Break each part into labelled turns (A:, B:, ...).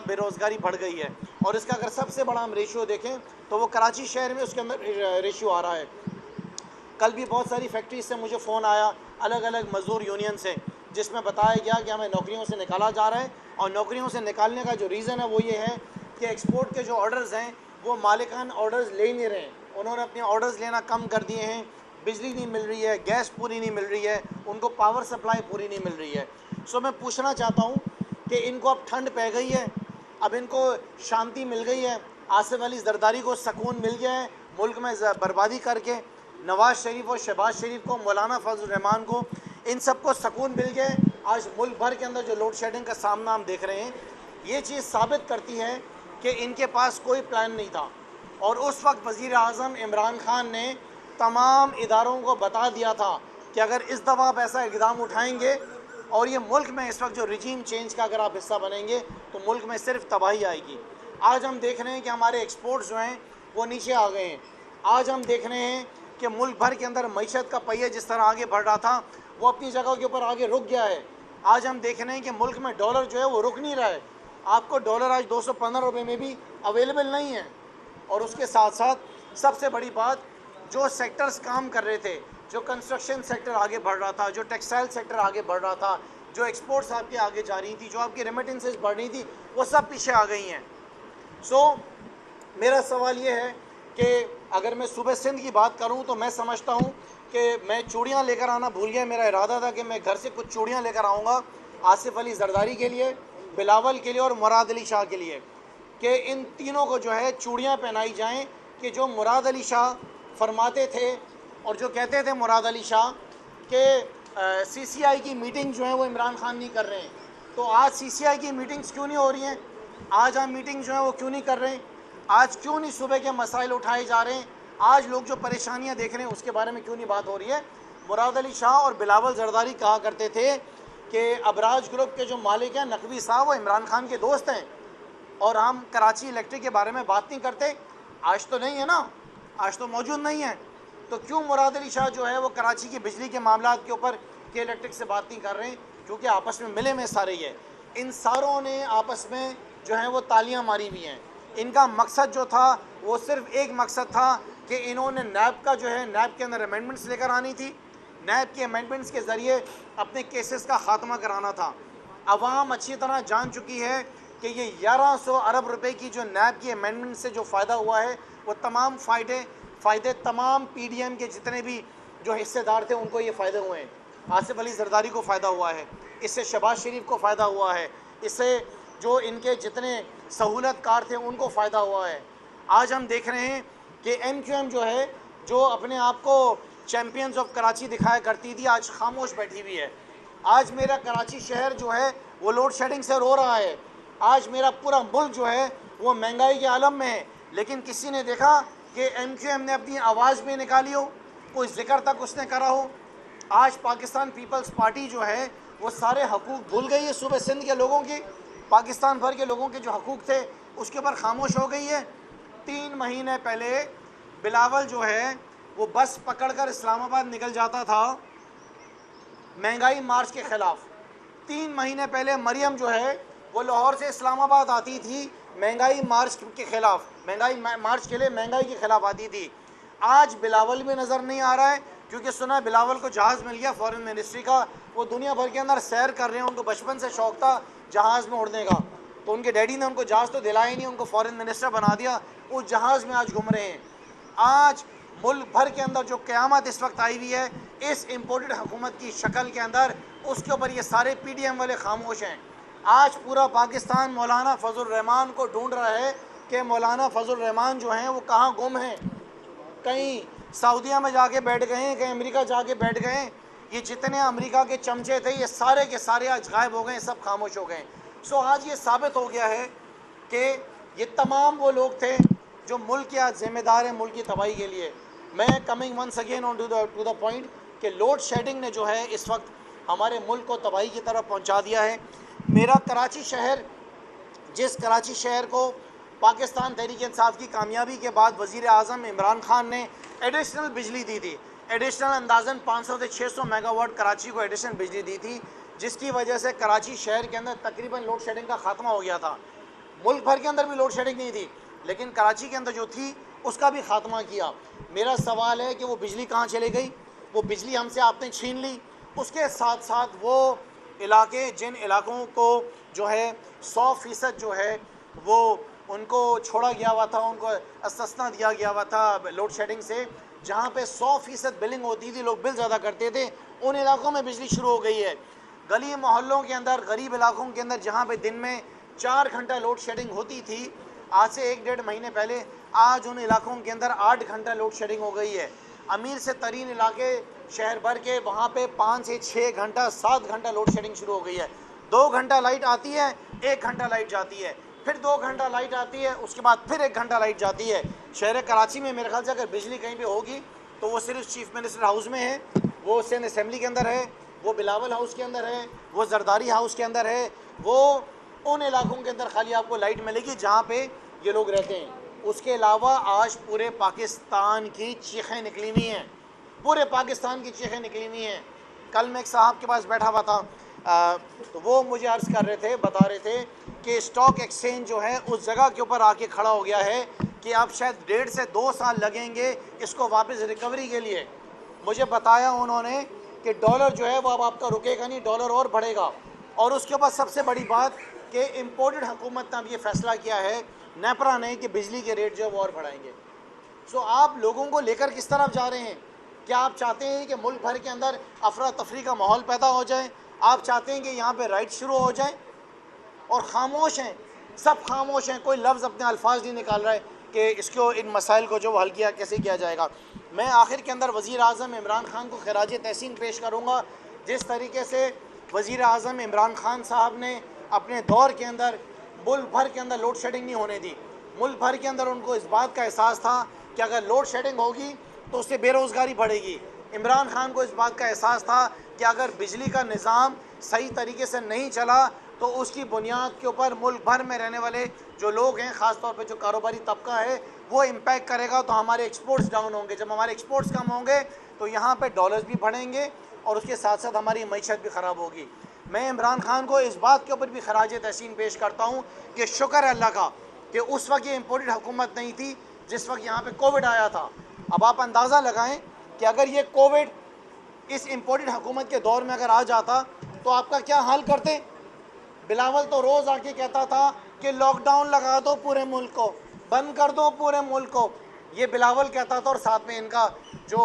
A: बेरोज़गारी बढ़ गई है। और इसका अगर सबसे बड़ा हम रेशियो देखें तो वो कराची शहर में उसके अंदर रेशियो आ रहा है। कल भी बहुत सारी फैक्ट्री से मुझे फ़ोन आया अलग अलग मज़दूर यूनियन से, जिसमें बताया गया कि हमें नौकरियों से निकाला जा रहा है, और नौकरियों से निकालने का जो रीज़न है वो ये है कि एक्सपोर्ट के जो ऑर्डर्स हैं वो मालिकान ऑर्डर्स ले नहीं रहे हैं, उन्होंने अपने ऑर्डर्स लेना कम कर दिए हैं। बिजली नहीं मिल रही है, गैस पूरी नहीं मिल रही है, उनको पावर सप्लाई पूरी नहीं मिल रही है। सो मैं पूछना चाहता हूँ कि इनको अब ठंड पै गई है, अब इनको शांति मिल गई है, आसिफ अली जरदारी को सुकून मिल गया है मुल्क में बर्बादी करके, नवाज़ शरीफ और शहबाज शरीफ को, मौलाना फजल रहमान को, इन सब को सुकून मिल गया है। आज मुल्क भर के अंदर जो लोड शेडिंग का सामना हम देख रहे हैं, ये चीज़ साबित करती है कि इनके पास कोई प्लान नहीं था। और उस वक्त वज़ीर आज़म इमरान खान ने तमाम इदारों को बता दिया था कि अगर इस दफ़ा आप ऐसा इक़दाम उठाएंगे और ये मुल्क में इस वक्त जो रिजीम चेंज का अगर आप हिस्सा बनेंगे तो मुल्क में सिर्फ तबाही आएगी। आज हम देख रहे हैं कि हमारे एक्सपोर्ट्स जो हैं वो नीचे आ गए हैं। आज हम देख रहे हैं कि मुल्क भर के अंदर मईशत का पहिया जिस तरह आगे बढ़ रहा था वो अपनी जगह के ऊपर आगे रुक गया है। आज हम देख रहे हैं कि मुल्क में डॉलर जो है वो रुक नहीं रहा है। आपको डॉलर आज 215 रुपये में भी अवेलेबल नहीं है। और उसके साथ साथ सबसे बड़ी बात, जो सेक्टर्स काम कर रहे थे, जो कंस्ट्रक्शन सेक्टर आगे बढ़ रहा था, जो टेक्सटाइल सेक्टर आगे बढ़ रहा था, जो एक्सपोर्ट्स आपके आगे जा रही थी, जो आपकी रेमिटेंसेस बढ़ रही थी, वो सब पीछे आ गई हैं। मेरा सवाल ये है कि अगर मैं सूबे सिंध की बात करूं तो मैं समझता हूं कि मैं चूड़ियां लेकर आना भूल गया। मेरा इरादा था कि मैं घर से कुछ चूड़ियां लेकर आऊँगा आसिफ अली जरदारी के लिए, बिलावल के लिए और मुराद अली शाह के लिए, कि इन तीनों को जो है चूड़ियाँ पहनाई जाएं कि जो मुराद अली शाह फरमाते थे और जो कहते थे मुराद अली शाह कि CCI की मीटिंग जो है वो इमरान खान नहीं कर रहे हैं। तो आज CCI की मीटिंग्स क्यों नहीं हो रही हैं? आज हम मीटिंग जो है वो क्यों नहीं कर रहे हैं? आज क्यों नहीं सुबह के मसाइल उठाए जा रहे हैं? आज लोग जो परेशानियां देख रहे हैं उसके बारे में क्यों नहीं बात हो रही है? मुराद अली शाह और बिलावल जरदारी कहा करते थे कि अबराज ग्रुप के जो मालिक हैं नकवी साहब वो इमरान खान के दोस्त हैं, और हम कराची इलेक्ट्रिक के बारे में बात नहीं करते। आज तो नहीं है ना, आज तो मौजूद नहीं है, तो क्यों मुराद अली शाह जो है वो कराची की बिजली के मामलात के ऊपर के इलेक्ट्रिक से बात नहीं कर रहे हैं? क्योंकि आपस में मिले में सारे ही है। इन सारों ने आपस में जो है वो तालियां मारी हुई हैं। इनका मकसद जो था वो सिर्फ एक मकसद था कि इन्होंने नैब का जो है, नैब के अंदर अमेंडमेंट्स लेकर आनी थी, नैब के अमेंडमेंट्स के ज़रिए अपने केसेस का ख़ात्मा कराना था। अवाम अच्छी तरह जान चुकी है कि ये 1100 अरब रुपए की जो नैब की अमेंडमेंट से जो फ़ायदा हुआ है वो तमाम फ़ायदे तमाम PDM के जितने भी जो हिस्सेदार थे उनको ये फ़ायदे हुए हैं। आसिफ अली जरदारी को फ़ायदा हुआ है, इससे शहबाज शरीफ को फ़ायदा हुआ है, इससे जो इनके जितने सहूलतकार थे उनको फ़ायदा हुआ है। आज हम देख रहे हैं कि MQM जो है, जो अपने आप को चैम्पियंस ऑफ कराची दिखाया करती थी, आज खामोश बैठी हुई है। आज मेरा कराची शहर जो है वो लोड शेडिंग से रो रहा है। आज मेरा पूरा मुल्क जो है वो महंगाई के आलम में है। लेकिन किसी ने देखा कि MQM ने अपनी आवाज़ भी निकाली हो, कोई जिक्र तक उसने करा हो? आज पाकिस्तान पीपल्स पार्टी जो है वो सारे हकूक़ भूल गई है सूबे सिंध के लोगों की, पाकिस्तान भर के लोगों के जो हकूक़ थे उसके ऊपर खामोश हो गई है। 3 महीने पहले बिलावल जो है वो बस पकड़कर इस्लामाबाद निकल जाता था महंगाई मार्च के ख़िलाफ़। 3 महीने पहले मरियम जो है वो लाहौर से इस्लामाबाद आती थी महंगाई मार्च के ख़िलाफ़, महंगाई मार्च के लिए महंगाई के ख़िलाफ़ आती थी। आज बिलावल भी नज़र नहीं आ रहा है, क्योंकि सुना बिलावल को जहाज़ मिल गया फॉरेन मिनिस्ट्री का, वो दुनिया भर के अंदर सैर कर रहे हैं। उनको बचपन से शौक़ था जहाज़ में उड़ने का, तो उनके डैडी ने उनको जहाज़ तो दिलाया ही नहीं, उनको फॉरेन मिनिस्टर बना दिया, वो जहाज़ में आज घूम रहे हैं। आज मुल्क भर के अंदर जो क़यामत इस वक्त आई हुई है इस इम्पोर्टेड हुकूमत की शक्ल के अंदर, उसके ऊपर ये सारे PDM वाले खामोश हैं। आज पूरा पाकिस्तान मौलाना फजल रहमान को ढूंढ रहा है कि मौलाना फजल रहमान जो हैं वो कहाँ गुम हैं। कहीं सऊदीया में जाके बैठ गए हैं, कहीं अमेरिका जाके बैठ गए हैं। ये जितने अमेरिका के चमचे थे ये सारे के सारे आज गायब हो गए, सब खामोश हो गए। सो आज ये साबित हो गया है कि ये तमाम वो लोग थे जो मुल्क के आज ज़िम्मेदार हैं मुल्क की तबाही के लिए। मैं coming once again on to the point कि लोड शेडिंग ने जो है इस वक्त हमारे मुल्क को तबाही की तरफ पहुंचा दिया है। मेरा कराची शहर, जिस कराची शहर को पाकिस्तान तहरीक इंसाफ की कामयाबी के बाद वज़ीर आज़म इमरान खान ने एडिशनल बिजली दी थी, एडिशनल अंदाज़न 500 से 600 मेगावाट कराची को एडिशनल बिजली दी थी, जिसकी वजह से कराची शहर के अंदर तकरीबन लोड शेडिंग का ख़ात्मा हो गया था। मुल्क भर के अंदर भी लोड शेडिंग नहीं थी, लेकिन कराची के अंदर जो थी उसका भी खात्मा किया। मेरा सवाल है कि वो बिजली कहाँ चली गई? वो बिजली हमसे आपने छीन ली। उसके साथ साथ वो इलाके, जिन इलाकों को जो है 100% जो है वो उनको छोड़ा गया हुआ था, उनको इस्तिस्ना दिया गया हुआ था लोड शेडिंग से, जहाँ पे 100% बिलिंग होती थी, लोग बिल ज़्यादा करते थे, उन इलाकों में बिजली शुरू हो गई है। गली मोहल्लों के अंदर, गरीब इलाकों के अंदर जहाँ पे दिन में 4 घंटा लोड शेडिंग होती थी आज से 1-1.5 महीने पहले, आज उन इलाकों के अंदर 8 घंटा लोड शेडिंग हो गई है। अमीर से तरीन इलाके शहर भर के, वहाँ पे 5 से 6 घंटा, 7 घंटा लोड शेडिंग शुरू हो गई है। 2 घंटा लाइट आती है, 1 घंटा लाइट जाती है, फिर 2 घंटा लाइट आती है, उसके बाद फिर 1 घंटा लाइट जाती है। शहर कराची में मेरे ख्याल से अगर बिजली कहीं पे होगी तो वो सिर्फ चीफ मिनिस्टर हाउस में है, वो सिंध असम्बली के अंदर है, वो बिलावल हाउस के अंदर है, वो जरदारी हाउस के अंदर है, वो उन इलाकों के अंदर खाली आपको लाइट मिलेगी जहाँ पे ये लोग रहते हैं। उसके अलावा आज पूरे पाकिस्तान की चीखें निकली हुई हैं, पूरे पाकिस्तान की चीखें निकली हुई हैं। कल मैं एक साहब के पास बैठा हुआ था, तो वो मुझे अर्ज़ कर रहे थे, बता रहे थे कि स्टॉक एक्सचेंज जो है उस जगह के ऊपर आके खड़ा हो गया है कि अब शायद 1.5 से 2 साल लगेंगे इसको वापस रिकवरी के लिए। मुझे बताया उन्होंने कि डॉलर जो है वो अब आपका रुकेगा नहीं, डॉलर और बढ़ेगा। और उसके बाद सबसे बड़ी बात कि इम्पोर्टेड हुकूमत ने अब ये फ़ैसला किया है, नेपरा ने, कि बिजली के रेट जो है वो और बढ़ाएंगे। सो आप लोगों को लेकर किस तरफ जा रहे हैं? क्या आप चाहते हैं कि मुल्क भर के अंदर अफरा तफरी का माहौल पैदा हो जाए? आप चाहते हैं कि यहाँ पे राइट शुरू हो जाए? और ख़ामोश हैं, सब खामोश हैं, कोई लफ्ज़ अपने अल्फाज नहीं निकाल रहा है कि इसको, इन मसाइल को जो हल किया कैसे किया जाएगा। मैं आखिर के अंदर वज़ीर आज़म इमरान खान को खिराज तहसीन पेश करूँगा। जिस तरीके से वज़ीर आज़म इमरान खान साहब ने अपने दौर के अंदर मुल्क भर के अंदर लोड शेडिंग नहीं होने दी। मुल्क भर के अंदर उनको इस बात का एहसास था कि अगर लोड शेडिंग होगी तो उससे बेरोज़गारी बढ़ेगी। इमरान खान को इस बात का एहसास था कि अगर बिजली का निज़ाम सही तरीके से नहीं चला तो उसकी बुनियाद के ऊपर मुल्क भर में रहने वाले जो लोग हैं, ख़ास तौर पे जो कारोबारी तबका है, वो इम्पैक्ट करेगा। तो हमारे एक्सपोर्ट्स डाउन होंगे। जब हमारे एक्सपोर्ट्स कम होंगे तो यहाँ पे डॉलर्स भी बढ़ेंगे और उसके साथ साथ हमारी मईशत भी ख़राब होगी। मैं इमरान खान को इस बात के ऊपर भी खराज तहसीन पेश करता हूँ कि शुक्र है अल्लाह का कि उस वक्त ये इम्पोर्टेड हुकूमत नहीं थी जिस वक्त यहाँ पे कोविड आया था। अब आप अंदाज़ा लगाएं कि अगर ये कोविड इस इम्पोर्टेड हुकूमत के दौर में अगर आ जाता तो आपका क्या हाल करते? बिलावल तो रोज़ आके कहता था कि लॉकडाउन लगा दो पूरे मुल्क को, बंद कर दो पूरे मुल्क को। ये बिलावल कहता था और साथ में इनका जो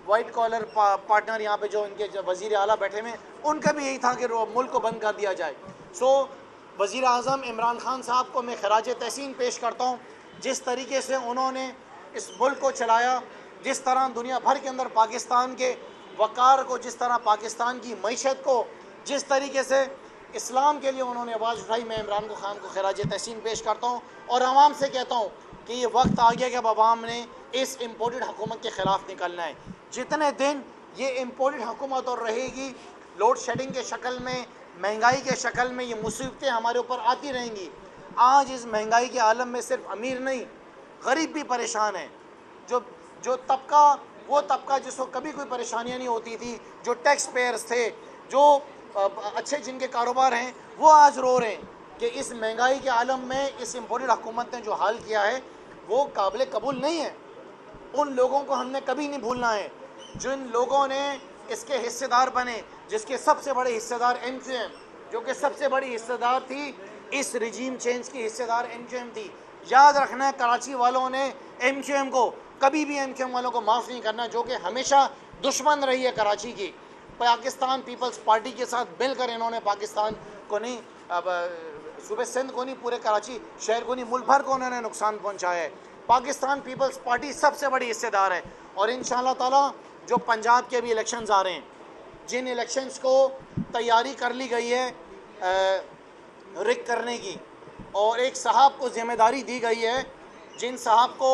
A: वाइट कॉलर पार्टनर यहाँ पे जो इनके वज़ीर आला बैठे हुए, उनका भी यही था कि मुल्क को बंद कर दिया जाए। सो वज़ीर आज़म इमरान खान साहब को मैं खराज तहसीन पेश करता हूँ, जिस तरीके से उन्होंने इस मुल्क को चलाया, जिस तरह दुनिया भर के अंदर पाकिस्तान के वक़ार को, जिस तरह पाकिस्तान की मईशत को, जिस तरीके से इस्लाम के लिए उन्होंने आवाज़ उठाई, मैं इमरान खान को खराज तहसीन पेश करता हूँ और आवाम से कहता हूँ कि ये वक्त आ गया कि अब आवाम ने इस इम्पोर्टेड हुकूमत के ख़िलाफ़ निकलना है। जितने दिन ये इम्पोर्टेड हुकूमत और रहेगी, लोड शेडिंग के शक्ल में, महंगाई के शक्ल में, ये मुसीबतें हमारे ऊपर आती रहेंगी। आज इस महंगाई के आलम में सिर्फ अमीर नहीं, गरीब भी परेशान है। जो तबका, वो तबका जिसको कभी कोई परेशानियाँ नहीं होती थी, जो टैक्स पेयर्स थे, जो अच्छे जिनके कारोबार हैं, वो आज रो रहे हैं कि इस महंगाई के आलम में इस इम्पोर्टेड हुकूमत ने जो हाल किया है वो काबिल कबूल नहीं है। उन लोगों को हमने कभी नहीं भूलना है जिन लोगों ने इसके हिस्सेदार बने, जिसके सबसे बड़े हिस्सेदार MQM, जो कि सबसे बड़ी हिस्सेदार थी इस रिजीम चेंज की, हिस्सेदार MQM थी। याद रखना है, कराची वालों ने MQM को कभी भी, MQM वालों को माफ़ नहीं करना, जो कि हमेशा दुश्मन रही है कराची की। पाकिस्तान पीपल्स पार्टी के साथ मिलकर इन्होंने पाकिस्तान को नहीं, अब सूबे सिंध को नहीं, पूरे कराची शहर को नहीं, मुल्क भर को उन्होंने नुकसान पहुंचाया है। पाकिस्तान पीपल्स पार्टी सबसे बड़ी हिस्सेदार है। और इंशाअल्लाह ताला जो पंजाब के भी इलेक्शंस आ रहे हैं, जिन इलेक्शंस को तैयारी कर ली गई है रिक करने की, और एक साहब को ज़िम्मेदारी दी गई है, जिन साहब को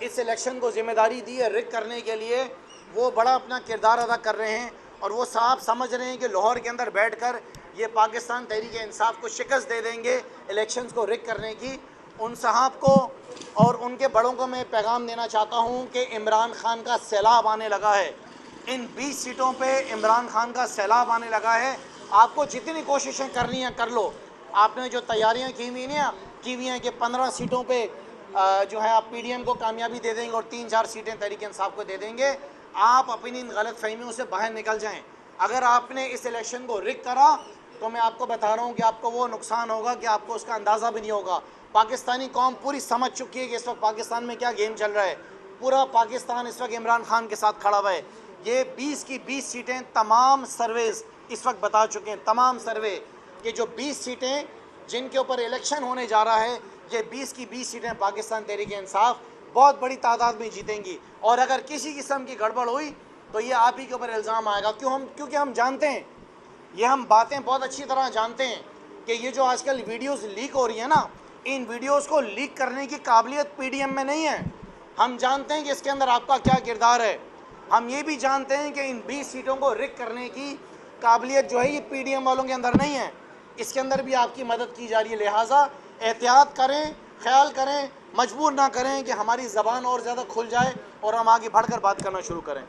A: इस इलेक्शन को ज़िम्मेदारी दी है रिक करने के लिए, वो बड़ा अपना किरदार अदा कर रहे हैं। और वो साहब समझ रहे हैं कि लाहौर के अंदर बैठकर ये पाकिस्तान तहरीक इंसाफ को शिकस्त दे देंगे इलेक्शंस को रिक करने की। उन साहब को और उनके बड़ों को मैं पैगाम देना चाहता हूँ कि इमरान खान का सैलाब आने लगा है। इन 20 सीटों पे इमरान खान का सैलाब आने लगा है। आपको जितनी कोशिशें करनी है कर लो, आपने जो तैयारियां की हुई हैं कि 15 सीटों पे जो है आप पीडीएम को कामयाबी दे देंगे और 3-4 सीटें तहरीक इंसाफ को दे देंगे। आप अपनी इन गलत फहमियों से बाहर निकल जाएं। अगर आपने इस इलेक्शन को रिक करा तो मैं आपको बता रहा हूँ कि आपको वो नुकसान होगा कि आपको उसका अंदाज़ा भी नहीं होगा। पाकिस्तानी कौम पूरी समझ चुकी है कि इस वक्त पाकिस्तान में क्या गेम चल रहा है। पूरा पाकिस्तान इस वक्त इमरान खान के साथ खड़ा हुआ है। ये 20 की 20 सीटें तमाम सर्वेज इस वक्त बता चुके हैं, तमाम सर्वे, कि जो 20 सीटें जिनके ऊपर इलेक्शन होने जा रहा है, ये 20 की 20 सीटें पाकिस्तान तहरीक इंसाफ बहुत बड़ी तादाद में जीतेंगी। और अगर किसी किस्म की गड़बड़ हुई तो ये आप ही के ऊपर इल्ज़ाम आएगा। क्योंकि हम जानते हैं, ये हम बातें बहुत अच्छी तरह जानते हैं कि ये जो आजकल वीडियोस लीक हो रही है ना, इन वीडियोस को लीक करने की काबिलियत पीडीएम में नहीं है। हम जानते हैं कि इसके अंदर आपका क्या किरदार है। हम ये भी जानते हैं कि इन 20 सीटों को रिक करने की काबिलियत जो है ये पीडीएम वालों के अंदर नहीं है। इसके अंदर भी आपकी मदद की जा रही है। लिहाजा एहतियात करें, ख्याल करें, मजबूर ना करें कि हमारी ज़बान और ज़्यादा खुल जाए और हम आगे बढ़कर बात करना शुरू करें।